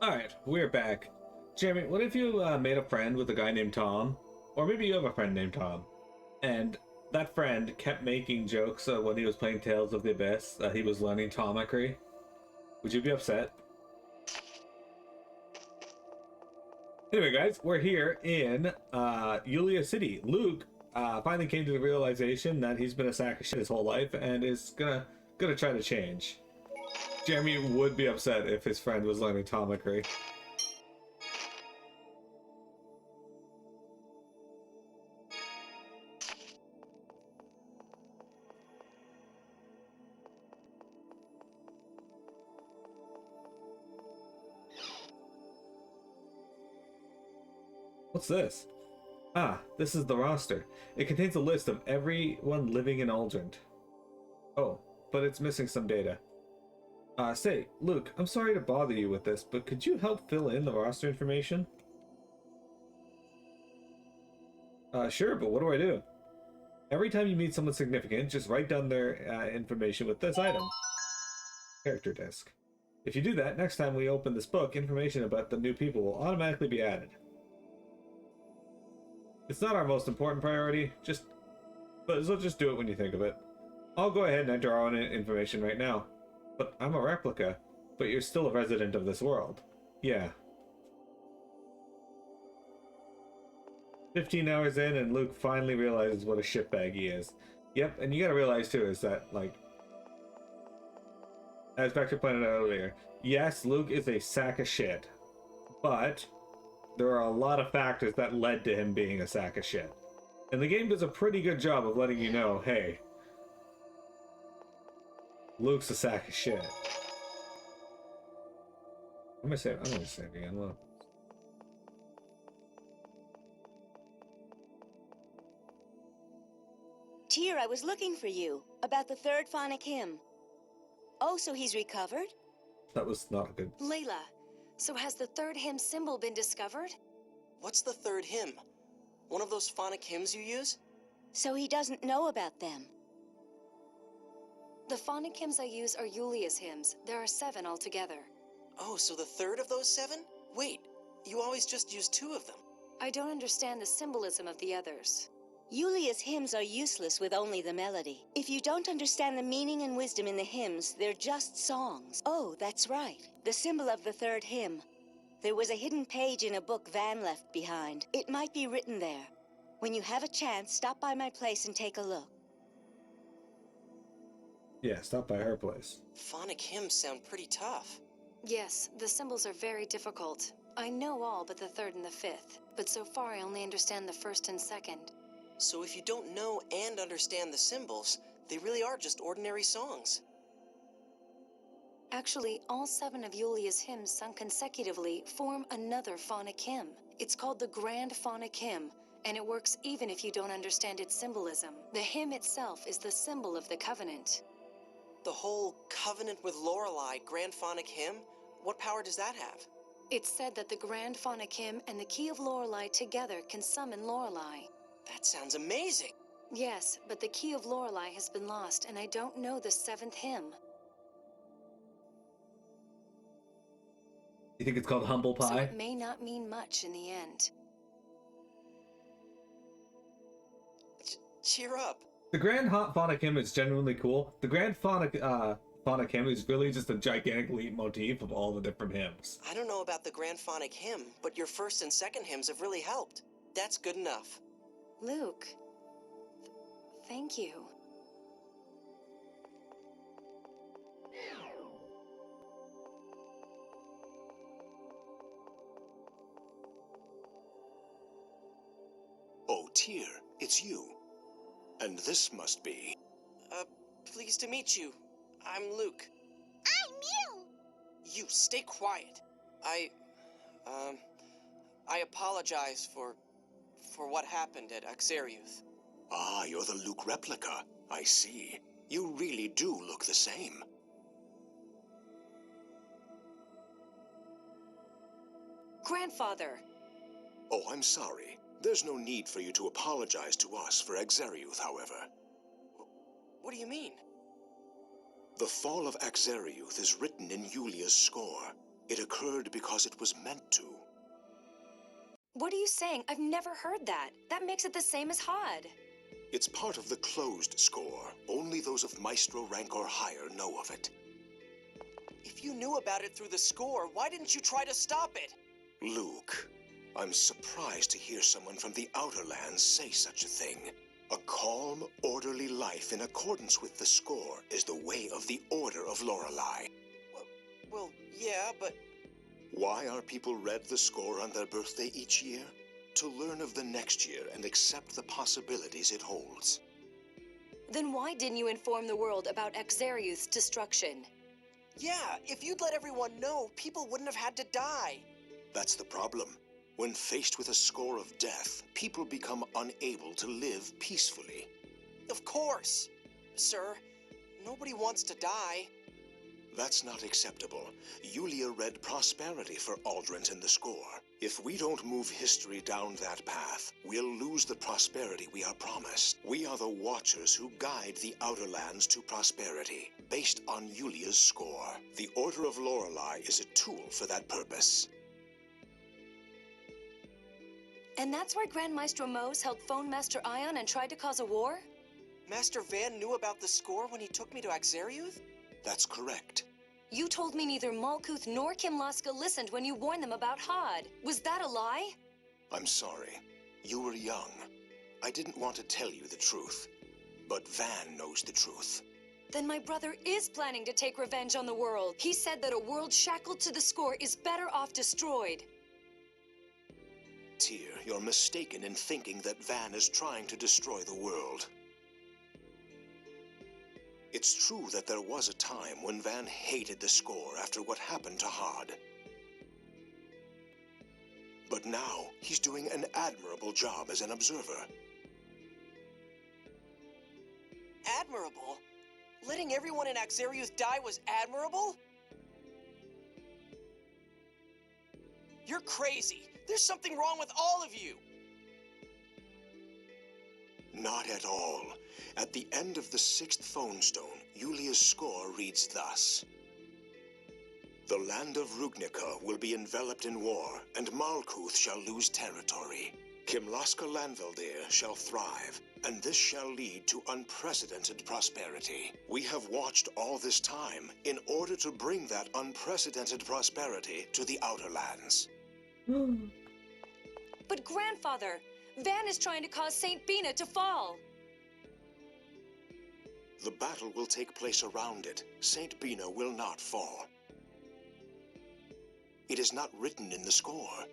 Alright, we're back. Jeremy, what if you made a friend with a guy named Tom? Or maybe you have a friend named Tom. And that friend kept making jokes when he was playing Tales of the Abyss that he was learning Tomicry. Would you be upset? Anyway, guys, we're here in Yulia City. Luke finally came to the realization that he's been a sack of shit his whole life and is gonna try to change. Jeremy would be upset if his friend was learning Tomicry. What's this? Ah, this is the roster. It contains a list of everyone living in Aldrint. Oh, but it's missing some data. Say, Luke, I'm sorry to bother you with this, but could you help fill in the roster information? Sure, but what do I do? Every time you meet someone significant, just write down their information with this item. Character disc. If you do that, next time we open this book, information about the new people will automatically be added. It's not our most important priority, but so just do it when you think of it. I'll go ahead and enter our own information right now. But I'm a replica. But you're still a resident of this world. Yeah. 15 hours in and Luke finally realizes what a shitbag he is. Yep, and you gotta realize too is that, like, as Vector pointed out earlier, yes, Luke is a sack of shit. But there are a lot of factors that led to him being a sack of shit. And the game does a pretty good job of letting you know, hey, Luke's a sack of shit. I'm gonna say it again, look. Tyr, I was looking for you, about the third phonic hymn. Oh, so he's recovered? That was not good. Layla, so has the third hymn symbol been discovered? What's the third hymn? One of those phonic hymns you use? So he doesn't know about them. The phonic hymns I use are Yulia's hymns. There are 7 altogether. Oh, so the third of those 7? Wait, you always just use 2 of them. I don't understand the symbolism of the others. Yulia's hymns are useless with only the melody. If you don't understand the meaning and wisdom in the hymns, they're just songs. Oh, that's right. The symbol of the third hymn. There was a hidden page in a book Van left behind. It might be written there. When you have a chance, stop by my place and take a look. Yeah, stop by her place. Phonic hymns sound pretty tough. Yes, the symbols are very difficult. I know all but the 3rd and the 5th, but so far I only understand the 1st and 2nd. So if you don't know and understand the symbols, they really are just ordinary songs. Actually, all 7 of Yulia's hymns sung consecutively form another phonic hymn. It's called the Grand Phonic Hymn, and it works even if you don't understand its symbolism. The hymn itself is the symbol of the Covenant. The whole Covenant with Lorelei Grand Phonic Hymn? What power does that have? It's said that the Grand Phonic Hymn and the Key of Lorelei together can summon Lorelei. That sounds amazing! Yes, but the Key of Lorelei has been lost, and I don't know the 7th hymn. You think it's called Humble So Pie? it may not mean much in the end. Cheer up! The Grand Phonic Hymn is genuinely cool. The Grand Phonic Hymn is really just a gigantic leitmotif of all the different hymns. I don't know about the Grand Phonic Hymn, but your 1st and 2nd hymns have really helped. That's good enough. Luke, thank you. Oh, Tyr, it's you. And this must be... Pleased to meet you. I'm Luke. I'm you! You, stay quiet. I apologize for what happened at Akzeriuth. Ah, you're the Luke replica. I see. You really do look the same. Grandfather! Oh, I'm sorry. There's no need for you to apologize to us for Akzeriuth, however. What do you mean? The fall of Akzeriuth is written in Yulia's score. It occurred because it was meant to. What are you saying? I've never heard that. That makes it the same as Hod. It's part of the closed score. Only those of Maestro rank or higher know of it. If you knew about it through the score, why didn't you try to stop it? Luke, I'm surprised to hear someone from the Outer Lands say such a thing. A calm, orderly life in accordance with the score is the way of the Order of Lorelei. Well, yeah, but... Why are people read the score on their birthday each year? To learn of the next year and accept the possibilities it holds. Then why didn't you inform the world about Akzeriuth's destruction? Yeah, if you'd let everyone know, people wouldn't have had to die. That's the problem. When faced with a score of death, people become unable to live peacefully. Of course. Sir, nobody wants to die. That's not acceptable. Yulia read prosperity for Aldrich in the score. If we don't move history down that path, we'll lose the prosperity we are promised. We are the Watchers who guide the Outer Lands to prosperity, based on Yulia's score. The Order of Lorelei is a tool for that purpose. And that's why Grand Maestro Mose helped phone Master Ion and tried to cause a war? Master Van knew about the score when he took me to Akzeriuth? That's correct. You told me neither Malkuth nor Kimlaska listened when you warned them about Hod. Was that a lie? I'm sorry. You were young. I didn't want to tell you the truth. But Van knows the truth. Then my brother is planning to take revenge on the world. He said that a world shackled to the score is better off destroyed. Tyr, you're mistaken in thinking that Van is trying to destroy the world. It's true that there was a time when Van hated the score after what happened to Hod. But now, he's doing an admirable job as an observer. Admirable? Letting everyone in Akzeriuth die was admirable? You're crazy. There's something wrong with all of you. Not at all. At the end of the 6th phone stone, Yulia's score reads thus. The land of Rugnica will be enveloped in war, and Malkuth shall lose territory. Kimlaska Lanveldir shall thrive, and this shall lead to unprecedented prosperity. We have watched all this time in order to bring that unprecedented prosperity to the Outer Lands. But grandfather, Van is trying to cause Saint Bina to fall. The battle will take place around it. Saint Bina will not fall. It is not written in the score.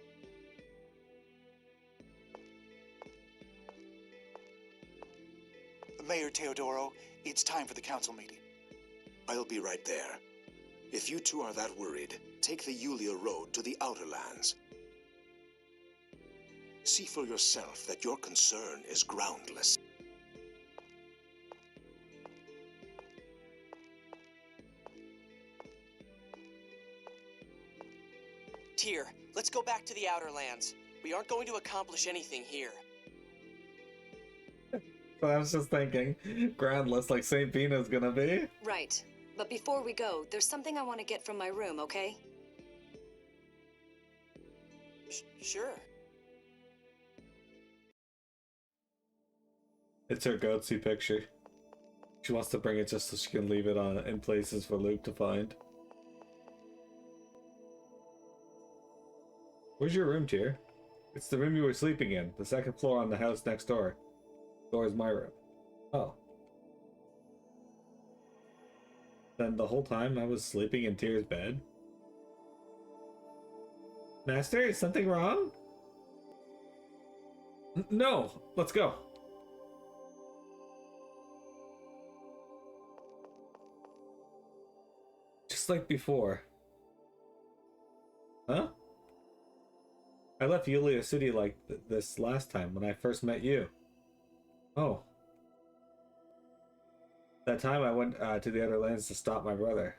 Mayor Teodoro, it's time for the council meeting. I'll be right there. If you two are that worried, take the Yulia Road to the Outer Lands. See for yourself that your concern is groundless. Tyr, let's go back to the Outer Lands. We aren't going to accomplish anything here. So I was just thinking, groundless like St. Bina's gonna be. Right. But before we go, there's something I want to get from my room, okay? Sure. It's her go-to picture. She wants to bring it just so she can leave it on in places for Luke to find. Where's your room, Tyr? It's the room you were sleeping in, the 2nd floor on the house next door. Door is my room. Oh. Then the whole time I was sleeping in Tyr's bed? Master, is something wrong? No, let's go. Just like before. Huh? I left Yulia City like this last time when I first met you. Oh. That time I went to the Outer Lands to stop my brother.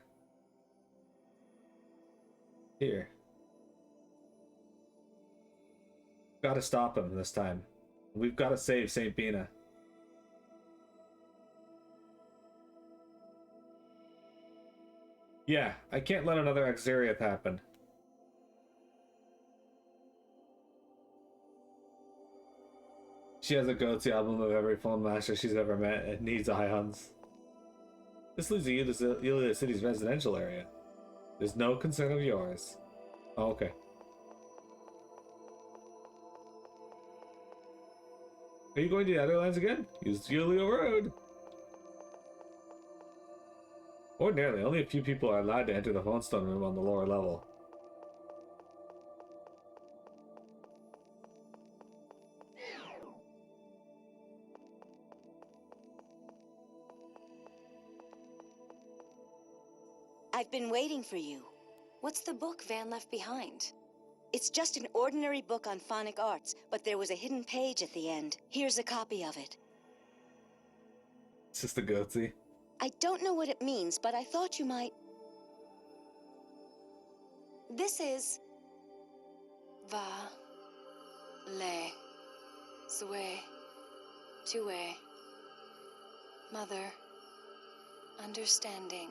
Here. Gotta stop him this time. We've gotta save Saint Bina. Yeah, I can't let another Akzeriuth happen. She has a go-to album of every phone master she's ever met and needs ions. This leads you to Yulia City's residential area. There's no concern of yours. Oh, okay. Are you going to the other lands again? Use Yulia Road. Ordinarily, only a few people are allowed to enter the phone stone room on the lower level. I've been waiting for you. What's the book Van left behind? It's just an ordinary book on phonic arts, but there was a hidden page at the end. Here's a copy of it. It's just a goatee. I don't know what it means, but I thought you might... This is... Va... Le... Zue... Tue... Mother... Understanding...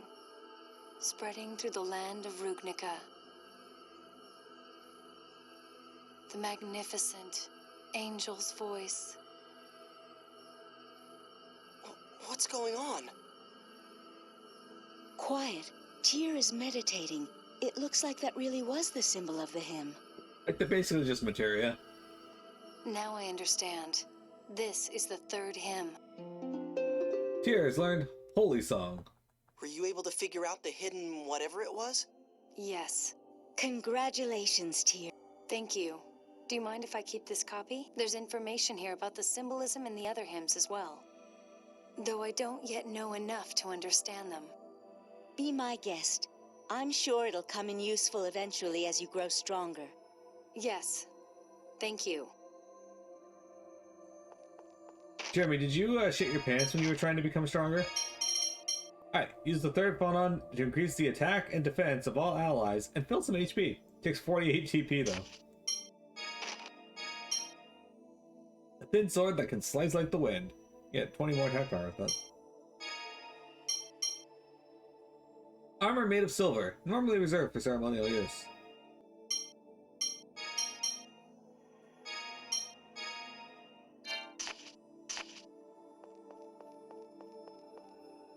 Spreading through the land of Rugnica. The magnificent angel's voice. What's going on? Quiet. Tyr is meditating. It looks like that really was the symbol of the hymn. Like, they're basically just materia. Now I understand. This is the third hymn. Tyr has learned Holy Song. Were you able to figure out the hidden whatever it was? Yes. Congratulations, Tyr. Thank you. Do you mind if I keep this copy? There's information here about the symbolism in the other hymns as well. Though I don't yet know enough to understand them. Be my guest. I'm sure it'll come in useful eventually as you grow stronger. Yes. Thank you. Jeremy, did you shit your pants when you were trying to become stronger? Alright, use the third phonon to increase the attack and defense of all allies and fill some HP. Takes 48 TP though. A thin sword that can slice like the wind. Get 20 more attack power with that. Armor made of silver, normally reserved for ceremonial use.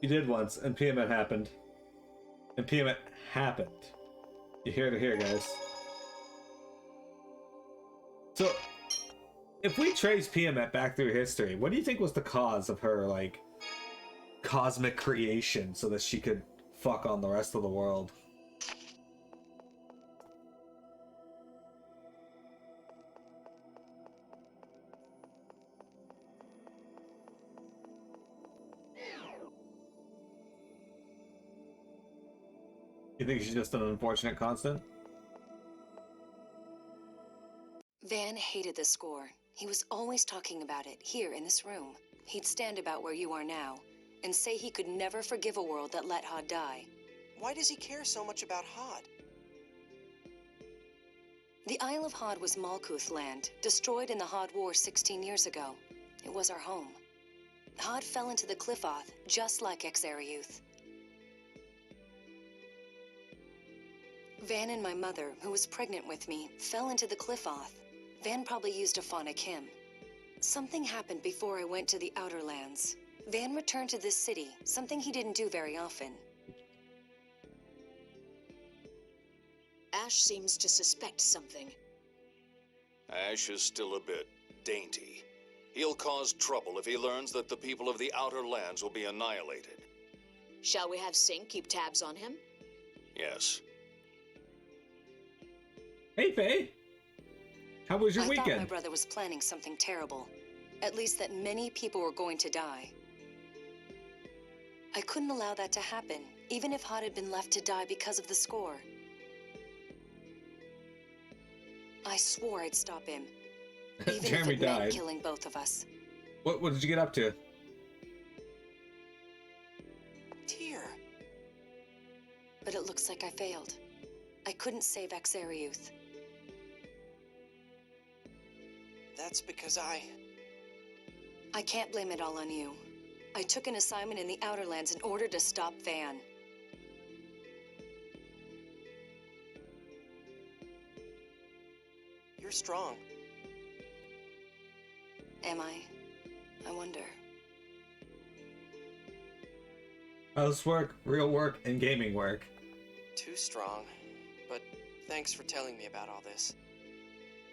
You did once, and PMet happened. And PMet happened. You hear it here, guys. So, if we trace PMet back through history, what do you think was the cause of her, like, cosmic creation so that she could fuck on the rest of the world? You think she's just an unfortunate constant? Van hated the score. He was always talking about it, here in this room. He'd stand about where you are now, and say he could never forgive a world that let Hod die. Why does he care so much about Hod? The Isle of Hod was Malkuth land, destroyed in the Hod War 16 years ago. It was our home. Hod fell into the Cliffoth, just like Akzeriuth. Van and my mother, who was pregnant with me, fell into the Cliffoth. Van probably used a phonic hymn. Something happened before I went to the Outer Lands. Van returned to this city, something he didn't do very often. Ash seems to suspect something. Ash is still a bit dainty. He'll cause trouble if he learns that the people of the Outer Lands will be annihilated. Shall we have Sink keep tabs on him? Yes. Hey, Faye! How was your I weekend? thought my brother was planning something terrible. At least that many people were going to die. I couldn't allow that to happen, even if Hod had been left to die because of the score. I swore I'd stop him, even Jeremy if it meant died. killing both of us. What did you get up to? Tyr. But it looks like I failed. I couldn't save Akzeriuth. That's because I can't blame it all on you. I took an assignment in the Outer Lands in order to stop Van. You're strong. Am I? I wonder. Housework, real work, and gaming work. Too strong. But thanks for telling me about all this.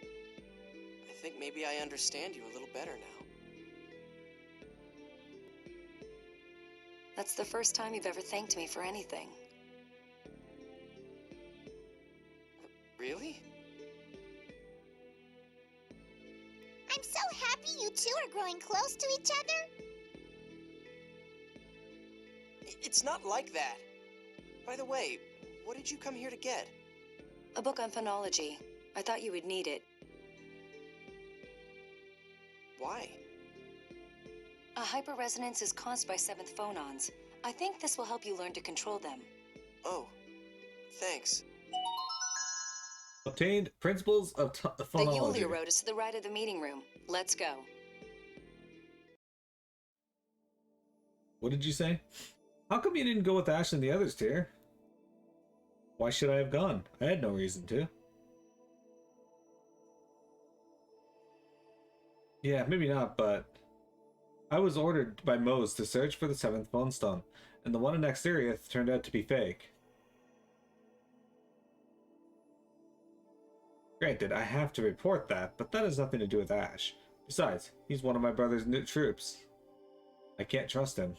I think maybe I understand you a little better now. That's the first time you've ever thanked me for anything. Really? I'm so happy you two are growing close to each other. It's not like that. By the way, what did you come here to get? A book on phonology. I thought you would need it. Why? A hyperresonance is caused by seventh phonons. I think this will help you learn to control them. Oh, thanks. Obtained principles of The phonology. Yulia Road is to the right of the meeting room. Let's go. What did you say? How come you didn't go with Ash and the others, Tyr? Why should I have gone? I had no reason to. Yeah, maybe not, but I was ordered by Mose to search for the seventh phone stone, and the one in Akzeriuth turned out to be fake. Granted, I have to report that, but that has nothing to do with Ash. Besides, he's one of my brother's new troops. I can't trust him.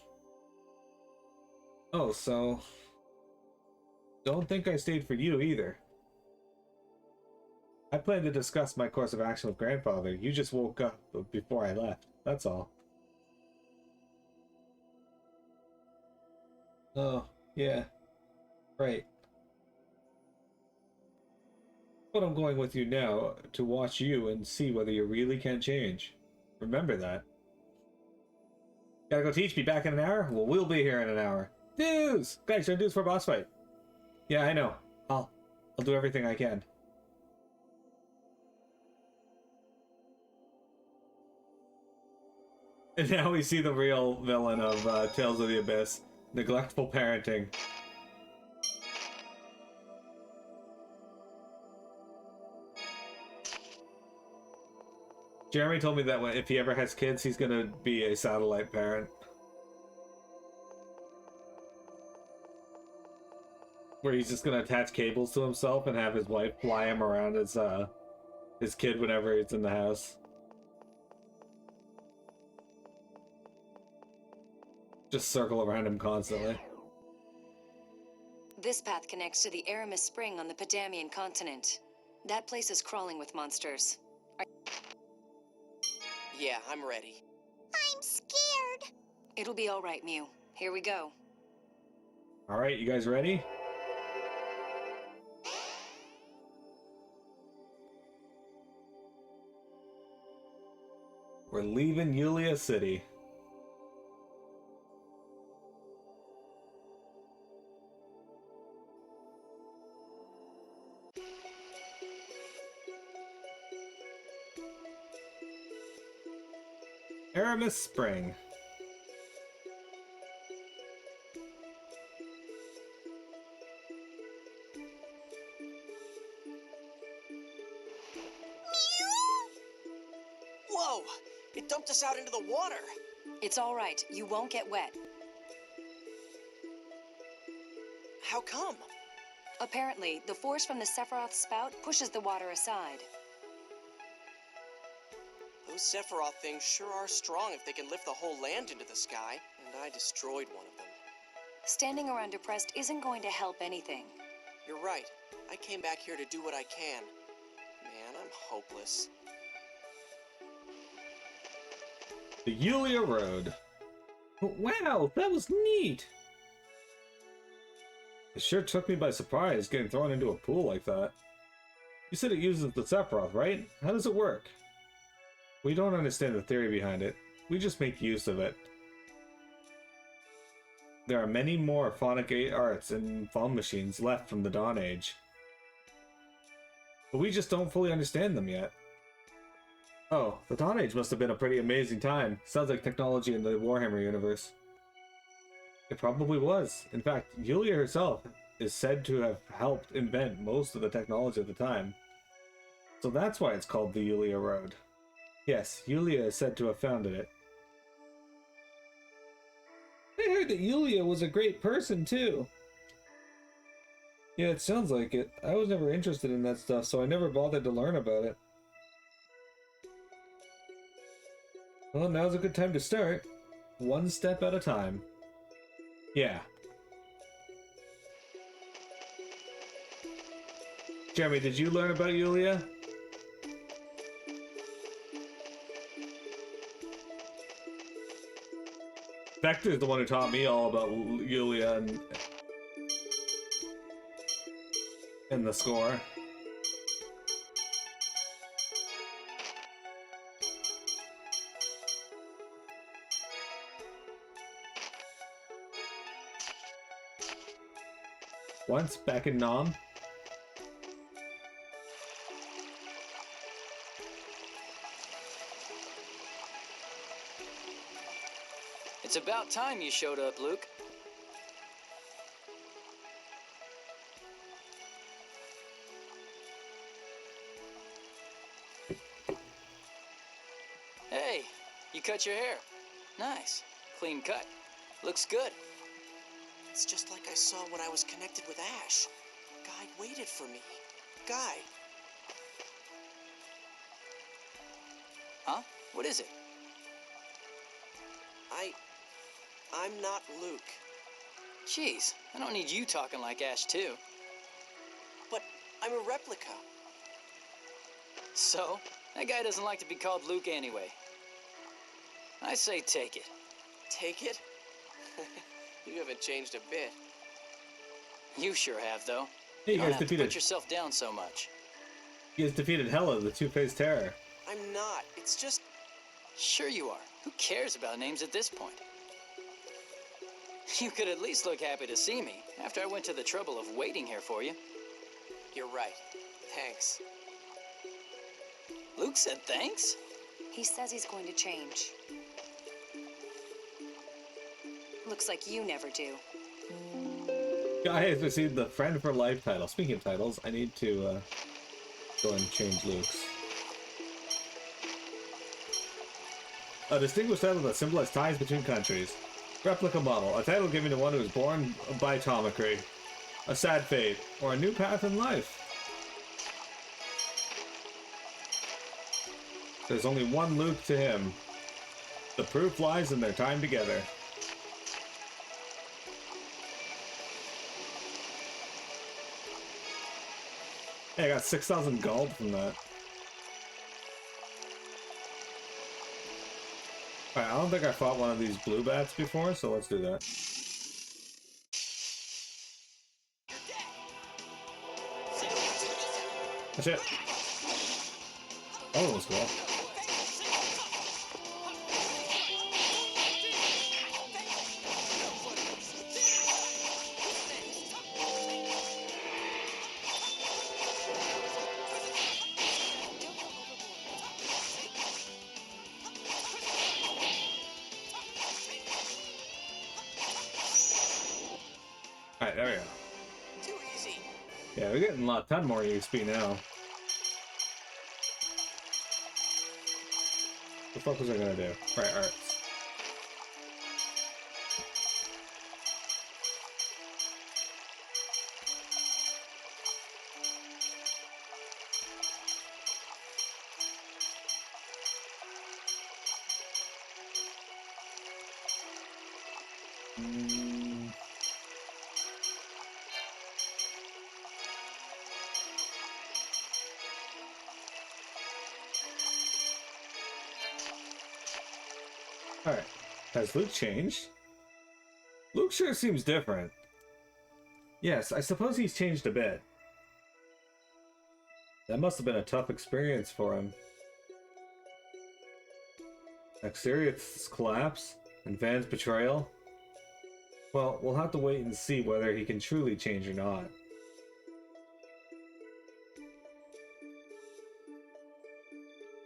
Oh, so... Don't think I stayed for you either. I planned to discuss my course of action with Grandfather. You just woke up before I left. That's all. Oh, yeah. Right. But I'm going with you now to watch you and see whether you really can change. Remember that. Gotta go teach. Be back in an hour? Well, we'll be here in an hour. Dues! Guys, should I dues for a boss fight? Yeah, I know. I'll do everything I can. And now we see the real villain of Tales of the Abyss. Neglectful parenting. Jeremy told me that if he ever has kids, he's gonna be a satellite parent. Where he's just gonna attach cables to himself and have his wife fly him around as his kid whenever he's in the house. Just circle around him constantly. This path connects to the Aramis Spring on the Padamian continent. That place is crawling with monsters. Yeah, I'm ready. I'm scared. It'll be all right, Mew. Here we go. Alright, you guys ready? We're leaving Yulia City. Aramis Spring. Whoa! It dumped us out into the water! It's all right. You won't get wet. How come? Apparently, the force from the Sephiroth spout pushes the water aside. Those Sephiroth things sure are strong if they can lift the whole land into the sky. And I destroyed one of them. Standing around depressed isn't going to help anything. You're right. I came back here to do what I can. Man, I'm hopeless. The Yulia Road. Wow, that was neat! It sure took me by surprise getting thrown into a pool like that. You said it uses the Sephiroth, right? How does it work? We don't understand the theory behind it. We just make use of it. There are many more phonic arts and phone machines left from the Dawn Age. But we just don't fully understand them yet. Oh, the Dawn Age must have been a pretty amazing time. Sounds like technology in the Warhammer universe. It probably was. In fact, Yulia herself is said to have helped invent most of the technology at the time. So that's why it's called the Yulia Road. Yes, Yulia is said to have founded it. I heard that Yulia was a great person, too. Yeah, it sounds like it. I was never interested in that stuff, so I never bothered to learn about it. Well, now's a good time to start. One step at a time. Yeah. Jeremy, did you learn about Yulia? Vector's the one who taught me all about Yulia and the score. Once back in Nam. It's about time you showed up, Luke. Hey, you cut your hair. Nice. Clean cut. Looks good. It's just like I saw when I was connected with Ash. Guy waited for me. Guy. Huh? What is it? I'm not Luke. Jeez, I don't need you talking like Ash, too. But I'm a replica. So, that guy doesn't like to be called Luke anyway. I say take it. Take it? You haven't changed a bit. You sure have, though. Hey, you don't guys have to defeated. put yourself down so much. You guys defeated Hela, the two-faced terror. I'm not. It's just... Sure you are. Who cares about names at this point? You could at least look happy to see me after I went to the trouble of waiting here for you. You're right. Thanks. Luke said thanks? He says he's going to change. Looks like you never do. Guy has received the Friend for Life title. Speaking of titles, I need to go and change Luke's. A distinguished title that symbolizes ties between countries. Replica model, a title given to one who is born by Tomicry, a sad fate, or a new path in life. There's only one Luke to him. The proof lies in their time together. Hey, I got 6,000 gold from that. Alright, I don't think I fought one of these blue bats before, so let's do that. That's it. Oh, that was cool. Alright, there we go. Too easy. Yeah, we're getting a ton more XP now. What the fuck was I gonna do? Right, arts. Alright. Has Luke changed? Luke sure seems different. Yes, I suppose he's changed a bit. That must have been a tough experience for him. Akzeriuth's collapse and Van's betrayal. Well, we'll have to wait and see whether he can truly change or not.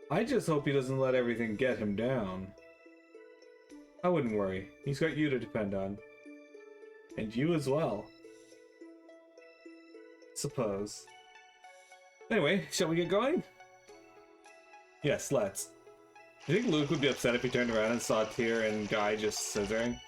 I just hope he doesn't let everything get him down. I wouldn't worry. He's got you to depend on. And you as well. Suppose. Anyway, shall we get going? Yes, let's. You think Luke would be upset if he turned around and saw Tyr and Guy just scissoring?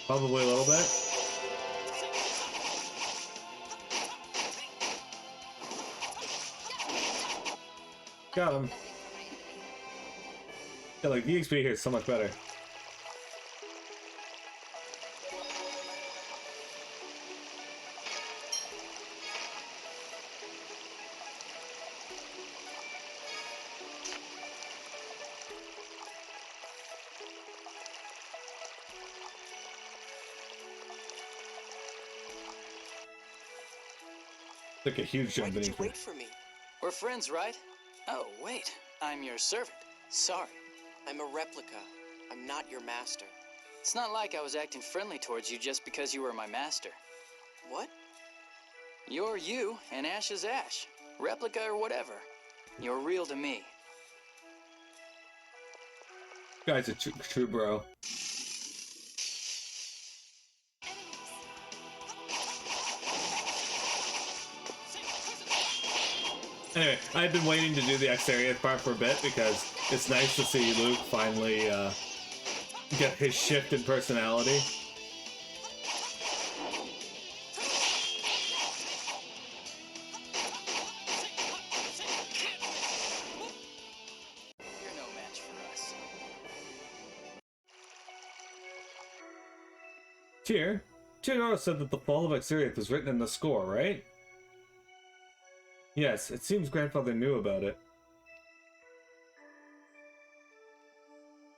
Probably a little bit. Got him. Yeah, like the XP here is so much better. Took a huge Why jump did you beneath me. wait for me? We're friends, right? Oh, wait. I'm your servant. Sorry. I'm a replica. I'm not your master. It's not like I was acting friendly towards you just because you were my master. What? You're you, and Ash is Ash. Replica or whatever. You're real to me. Guy's a true bro. Anyway, I've been waiting to do the Akzeriuth part for a bit because it's nice to see Luke finally get his shift in personality. You're no match for us. Tyr said that the fall of Akzeriuth was written in the score, right? Yes, it seems grandfather knew about it.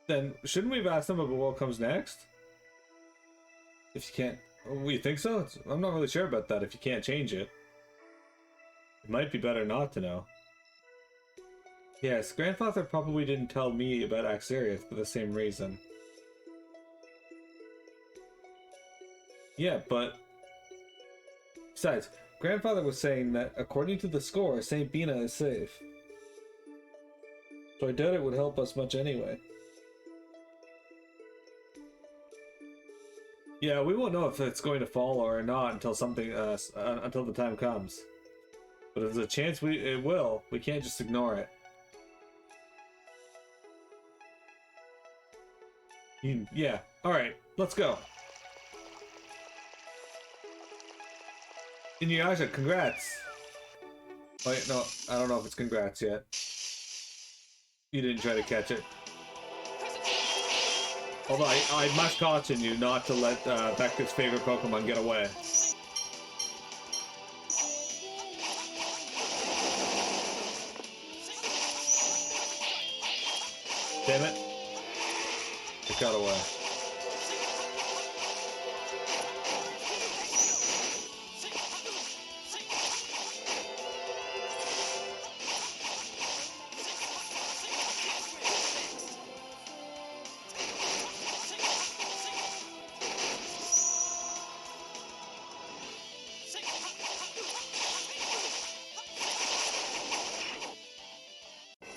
Then, shouldn't we have asked him about what comes next? If you can't... Oh, you think so? I'm not really sure about that if you can't change it. It might be better not to know. Yes, grandfather probably didn't tell me about Akzeriuth for the same reason. Yeah, but... Besides, grandfather was saying that according to the score, St. Bina is safe. So I doubt it would help us much anyway. Yeah, we won't know if it's going to fall or not until something until the time comes. But there's a chance it will. We can't just ignore it. Yeah. All right. Let's go. Inuyasha, congrats. Wait, no, I don't know if it's congrats yet. You didn't try to catch it. Although I must caution you not to let Vector's favorite Pokemon get away. Damn it. It got away.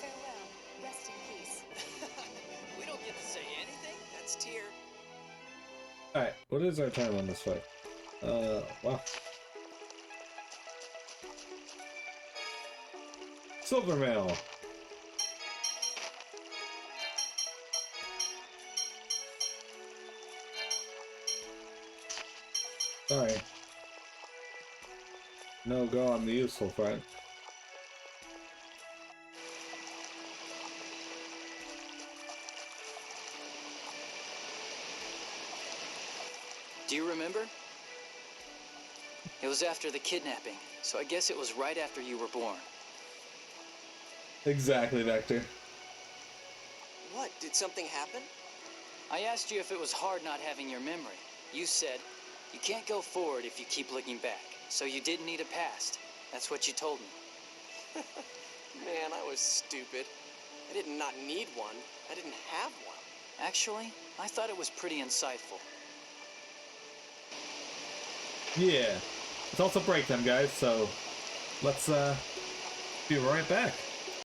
Farewell. Rest in peace. We don't get to say anything. That's Tyr. Alright, what is our time on this fight? Wow. Silvermail. Sorry. No go on the useful front. Do you remember? It was after the kidnapping, so I guess it was right after you were born. Exactly, Vector. What? Did something happen? I asked you if it was hard not having your memory. You said, you can't go forward if you keep looking back, so you didn't need a past. That's what you told me. Man, I was stupid. I did not need one. I didn't have one. Actually, I thought it was pretty insightful. Yeah. It's also break time, guys, so let's be right back.